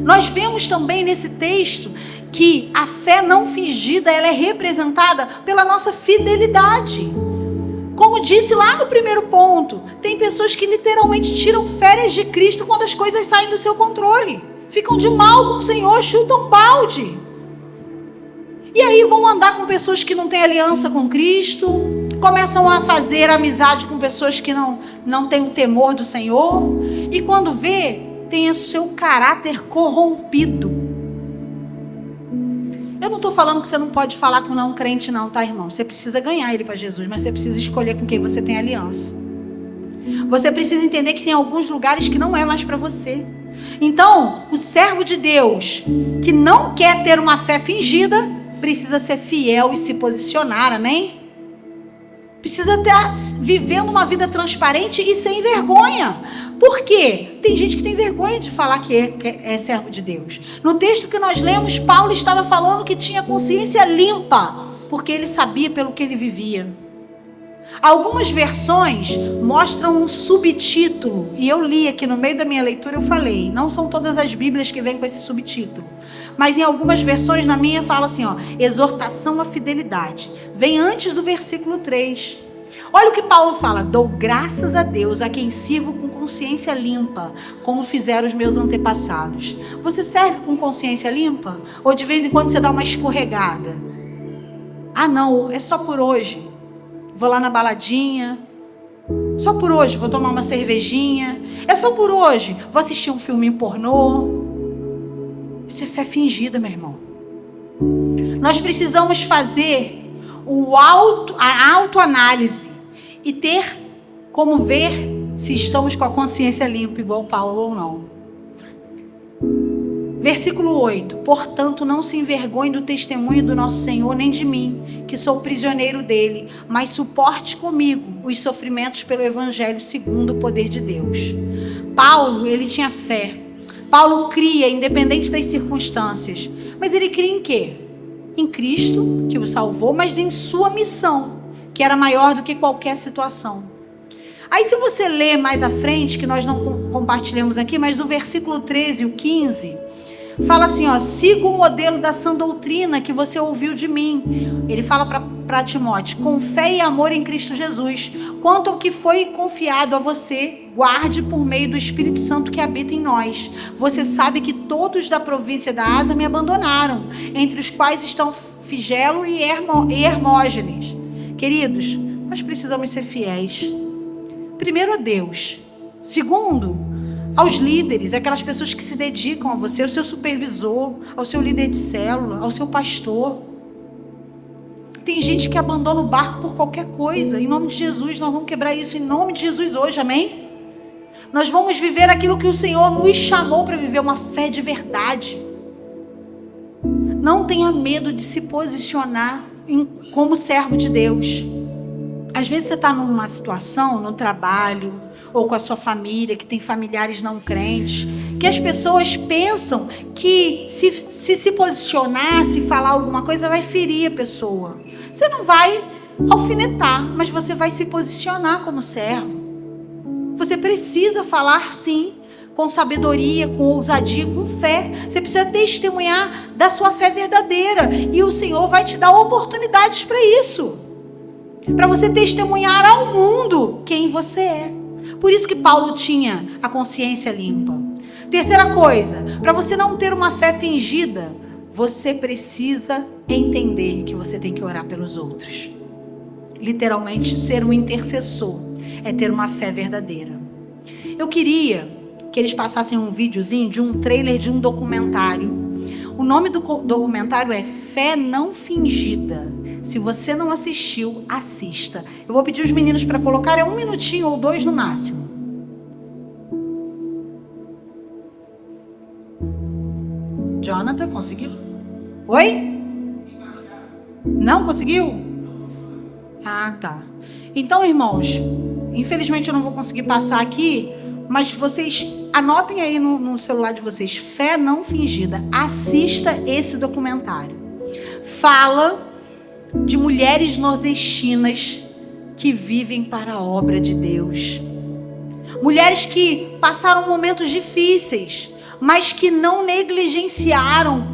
Nós vemos também nesse texto que a fé não fingida, ela é representada pela nossa fidelidade. Como disse lá no primeiro ponto, tem pessoas que literalmente tiram férias de Cristo quando as coisas saem do seu controle. Ficam de mal com o Senhor, chutam balde. E aí vão andar com pessoas que não têm aliança com Cristo, começam a fazer amizade com pessoas que não têm o temor do Senhor, e quando vê, tem o seu caráter corrompido. Eu não estou falando que você não pode falar com não crente não, tá, irmão? Você precisa ganhar ele para Jesus, mas você precisa escolher com quem você tem aliança. Você precisa entender que tem alguns lugares que não é mais para você. Então, o servo de Deus que não quer ter uma fé fingida, precisa ser fiel e se posicionar, amém? Precisa estar vivendo uma vida transparente e sem vergonha. Por quê? Tem gente que tem vergonha de falar que é servo de Deus. No texto que nós lemos, Paulo estava falando que tinha consciência limpa, porque ele sabia pelo que ele vivia. Algumas versões mostram um subtítulo, e eu li aqui no meio da minha leitura, eu falei, não são todas as Bíblias que vêm com esse subtítulo, mas em algumas versões, na minha fala assim, exortação à fidelidade, vem antes do versículo 3. Olha o que Paulo fala: dou graças a Deus, a quem sirvo com consciência limpa, como fizeram os meus antepassados. Você serve com consciência limpa? Ou de vez em quando você dá uma escorregada? Ah, não, é só por hoje. Vou lá na baladinha. Só por hoje, vou tomar uma cervejinha. É só por hoje, vou assistir um filme pornô. Isso é fé fingida, meu irmão. Nós precisamos fazer a autoanálise e ter como ver se estamos com a consciência limpa, igual Paulo ou não. Versículo 8. Portanto, não se envergonhe do testemunho do nosso Senhor, nem de mim, que sou prisioneiro dele, mas suporte comigo os sofrimentos pelo Evangelho segundo o poder de Deus. Paulo, ele tinha fé. Paulo cria, independente das circunstâncias. Mas ele cria em quê? Em Cristo, que o salvou, mas em sua missão, que era maior do que qualquer situação. Aí se você ler mais à frente, que nós não compartilhamos aqui, mas no versículo 13 e o 15, fala assim, ó, siga o modelo da sã doutrina que você ouviu de mim. Ele fala para Timóteo, com fé e amor em Cristo Jesus. Quanto ao que foi confiado a você, guarde por meio do Espírito Santo que habita em nós. Você sabe que todos da província da Ásia me abandonaram, entre os quais estão Figelo e Hermógenes. Queridos, nós precisamos ser fiéis. Primeiro a Deus. Segundo, aos líderes, aquelas pessoas que se dedicam a você, ao seu supervisor, ao seu líder de célula, ao seu pastor. Tem gente que abandona o barco por qualquer coisa. Em nome de Jesus, nós vamos quebrar isso em nome de Jesus hoje, amém? Nós vamos viver aquilo que o Senhor nos chamou para viver, uma fé de verdade. Não tenha medo de se posicionar como servo de Deus. Às vezes você está numa situação, no trabalho, ou com a sua família, que tem familiares não crentes, que as pessoas pensam que se posicionar, se falar alguma coisa, vai ferir a pessoa. Você não vai alfinetar, mas você vai se posicionar como servo. Você precisa falar sim, com sabedoria, com ousadia, com fé. Você precisa testemunhar da sua fé verdadeira. E o Senhor vai te dar oportunidades para isso. Para você testemunhar ao mundo quem você é. Por isso que Paulo tinha a consciência limpa. Terceira coisa, para você não ter uma fé fingida, você precisa entender que você tem que orar pelos outros. Literalmente, ser um intercessor é ter uma fé verdadeira. Eu queria que eles passassem um videozinho de um trailer de um documentário. O nome do documentário é Fé Não Fingida. Se você não assistiu, assista. Eu vou pedir os meninos para colocar, é 1 minutinho ou 2 no máximo. Jonathan, conseguiu? Oi? Não conseguiu? Ah, tá. Então, irmãos, infelizmente eu não vou conseguir passar aqui, mas vocês anotem aí no celular de vocês, Fé Não Fingida. Assista esse documentário. Fala de mulheres nordestinas que vivem para a obra de Deus. Mulheres que passaram momentos difíceis, mas que não negligenciaram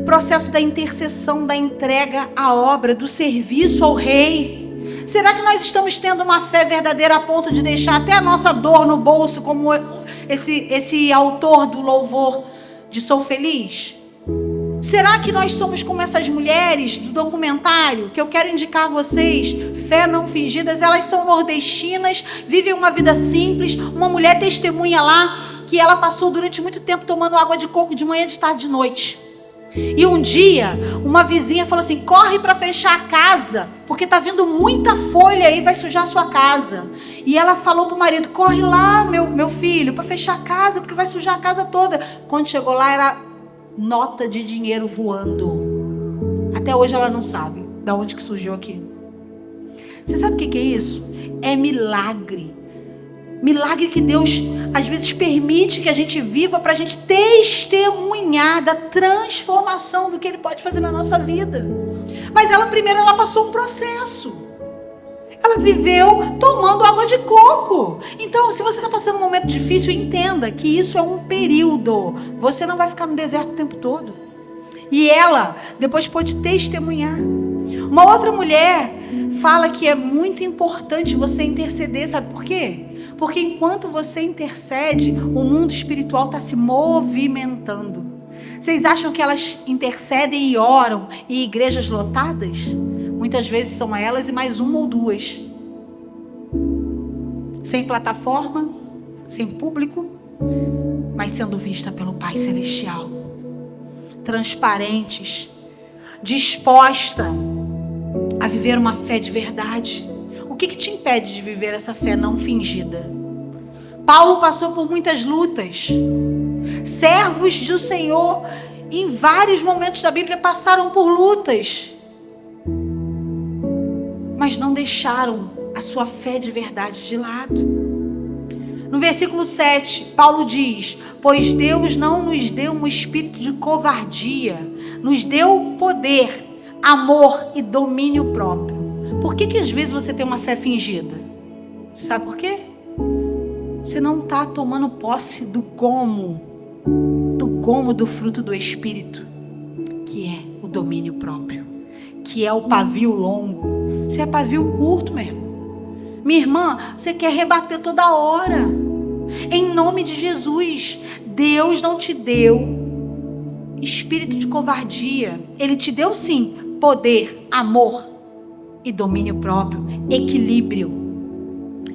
o processo da intercessão, da entrega à obra, do serviço ao rei. Será que nós estamos tendo uma fé verdadeira a ponto de deixar até a nossa dor no bolso, como esse autor do louvor de Sou Feliz? Será que nós somos como essas mulheres do documentário, que eu quero indicar a vocês, Fé Não Fingidas? Elas são nordestinas, vivem uma vida simples. Uma mulher testemunha lá que ela passou durante muito tempo tomando água de coco de manhã, de tarde, de noite. E um dia, uma vizinha falou assim, corre para fechar a casa, porque tá vindo muita folha aí, vai sujar a sua casa. E ela falou pro marido, corre lá, meu filho, para fechar a casa, porque vai sujar a casa toda. Quando chegou lá, era nota de dinheiro voando. Até hoje ela não sabe de onde que surgiu aqui. Você sabe o que é isso? É milagre. Milagre que Deus às vezes permite que a gente viva para a gente testemunhar da transformação do que Ele pode fazer na nossa vida. Mas primeiro ela passou um processo. Ela viveu tomando água de coco. Então, se você está passando um momento difícil, entenda que isso é um período. Você não vai ficar no deserto o tempo todo. E ela depois pôde testemunhar. Uma outra mulher fala que é muito importante você interceder. Sabe por quê? Porque enquanto você intercede, o mundo espiritual está se movimentando. Vocês acham que elas intercedem e oram em igrejas lotadas? Muitas vezes são elas e mais uma ou duas. Sem plataforma, sem público, mas sendo vista pelo Pai Celestial. Transparentes, disposta a viver uma fé de verdade. O que te impede de viver essa fé não fingida? Paulo passou por muitas lutas. Servos do Senhor, em vários momentos da Bíblia, passaram por lutas, mas não deixaram a sua fé de verdade de lado. No versículo 7, Paulo diz: pois Deus não nos deu um espírito de covardia, nos deu poder, amor e domínio próprio. Por que às vezes você tem uma fé fingida? Sabe por quê? Você não está tomando posse do gomo do fruto do Espírito, que é o domínio próprio, que é o pavio longo. Você é pavio curto, meu irmão. Minha irmã, você quer rebater toda hora. Em nome de Jesus, Deus não te deu espírito de covardia. Ele te deu sim poder, amor e domínio próprio, equilíbrio.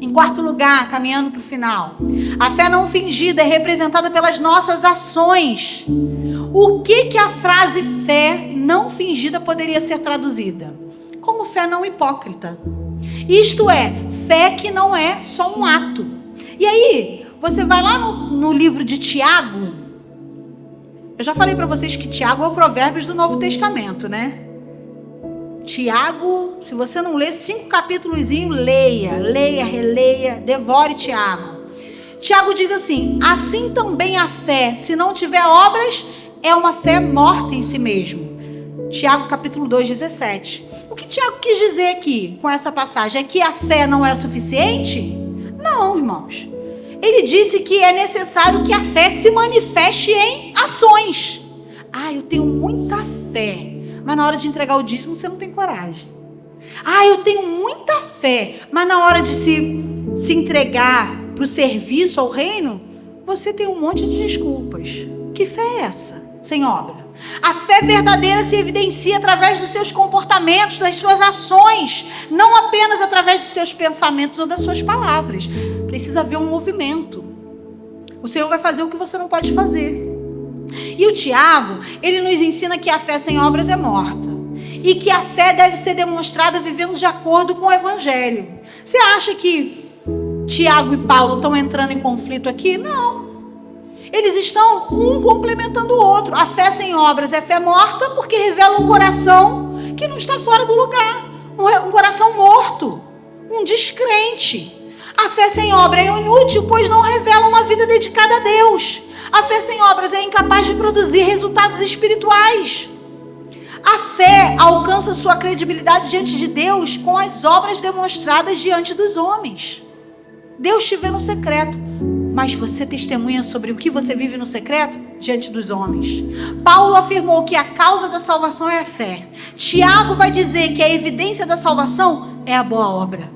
Em quarto lugar, caminhando para o final, a fé não fingida é representada pelas nossas ações. O que a frase fé não fingida poderia ser traduzida? Como fé não hipócrita. Isto é, fé que não é só um ato. E aí, você vai lá no livro de Tiago. Eu já falei para vocês que Tiago é o Provérbios do Novo Testamento, né? Tiago, se você não lê 5 capítulozinhos, leia, releia, devore Tiago. Tiago diz assim: assim também a fé, se não tiver obras, é uma fé morta em si mesmo. Tiago capítulo 2, 17. O que Tiago quis dizer aqui com essa passagem? É que a fé não é suficiente? Não, irmãos. Ele disse que é necessário que a fé se manifeste em ações. Eu tenho muita fé, mas na hora de entregar o dízimo você não tem coragem. Eu tenho muita fé, mas na hora de se entregar para o serviço ao reino, você tem um monte de desculpas. Que fé é essa? Sem obra. A fé verdadeira se evidencia através dos seus comportamentos, das suas ações, não apenas através dos seus pensamentos ou das suas palavras. Precisa haver um movimento. O Senhor vai fazer o que você não pode fazer. E o Tiago, ele nos ensina que a fé sem obras é morta. E que a fé deve ser demonstrada vivendo de acordo com o Evangelho. Você acha que Tiago e Paulo estão entrando em conflito aqui? Não. Eles estão um complementando o outro. A fé sem obras é fé morta porque revela um coração que não está fora do lugar. Um coração morto. Um descrente. A fé sem obra é inútil, pois não revela uma vida dedicada a Deus. A fé sem obras é incapaz de produzir resultados espirituais. A fé alcança sua credibilidade diante de Deus com as obras demonstradas diante dos homens. Deus te vê no secreto, mas você testemunha sobre o que você vive no secreto diante dos homens. Paulo afirmou que a causa da salvação é a fé. Tiago vai dizer que a evidência da salvação é a boa obra.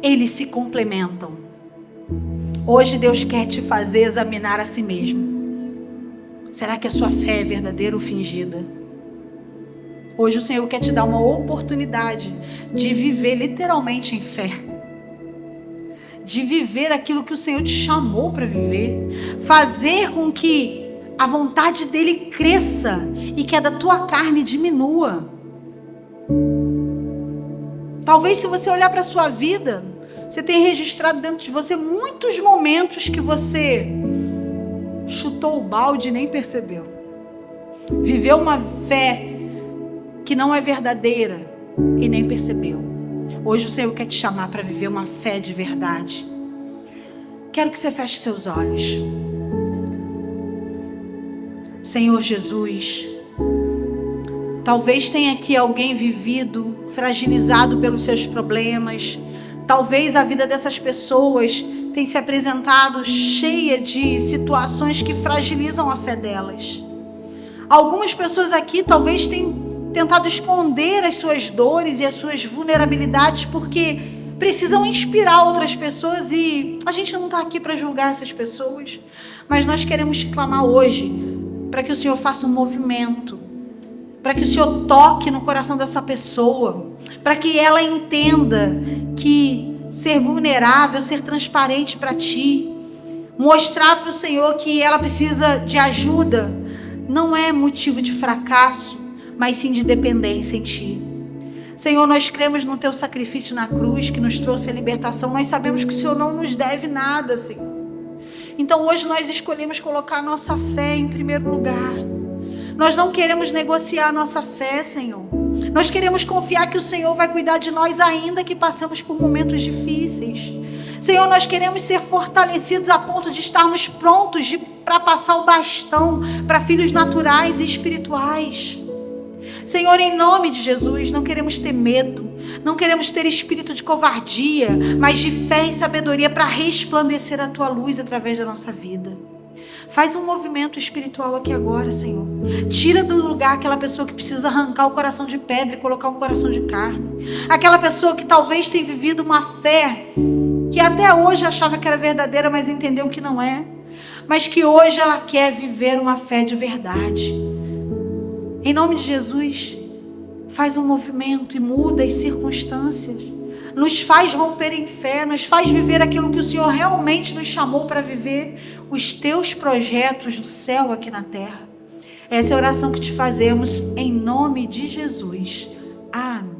Eles se complementam. Hoje Deus quer te fazer examinar a si mesmo. Será que a sua fé é verdadeira ou fingida? Hoje o Senhor quer te dar uma oportunidade de viver literalmente em fé. De viver aquilo que o Senhor te chamou para viver. Fazer com que a vontade dele cresça e que a da tua carne diminua. Talvez, se você olhar para a sua vida, você tenha registrado dentro de você muitos momentos que você chutou o balde e nem percebeu. Viveu uma fé que não é verdadeira e nem percebeu. Hoje o Senhor quer te chamar para viver uma fé de verdade. Quero que você feche seus olhos. Senhor Jesus, talvez tenha aqui alguém vivido, fragilizado pelos seus problemas. Talvez a vida dessas pessoas tenha se apresentado cheia de situações que fragilizam a fé delas. Algumas pessoas aqui talvez tenham tentado esconder as suas dores e as suas vulnerabilidades porque precisam inspirar outras pessoas, e a gente não está aqui para julgar essas pessoas, mas nós queremos clamar hoje para que o Senhor faça um movimento, para que o Senhor toque no coração dessa pessoa, para que ela entenda que ser vulnerável, ser transparente para Ti, mostrar para o Senhor que ela precisa de ajuda, não é motivo de fracasso, mas sim de dependência em Ti. Senhor, nós cremos no Teu sacrifício na cruz, que nos trouxe a libertação. Nós sabemos que o Senhor não nos deve nada, Senhor. Então hoje nós escolhemos colocar a nossa fé em primeiro lugar. Nós não queremos negociar a nossa fé, Senhor. Nós queremos confiar que o Senhor vai cuidar de nós, ainda que passemos por momentos difíceis. Senhor, nós queremos ser fortalecidos a ponto de estarmos prontos para passar o bastão para filhos naturais e espirituais. Senhor, em nome de Jesus, não queremos ter medo, não queremos ter espírito de covardia, mas de fé e sabedoria para resplandecer a Tua luz através da nossa vida. Faz um movimento espiritual aqui agora, Senhor. Tira do lugar aquela pessoa que precisa arrancar o coração de pedra e colocar um coração de carne. Aquela pessoa que talvez tenha vivido uma fé que até hoje achava que era verdadeira, mas entendeu que não é. Mas que hoje ela quer viver uma fé de verdade. Em nome de Jesus, faz um movimento e muda as circunstâncias. Nos faz romper em fé, nos faz viver aquilo que o Senhor realmente nos chamou para viver, os Teus projetos do céu aqui na terra. Essa é a oração que te fazemos em nome de Jesus. Amém.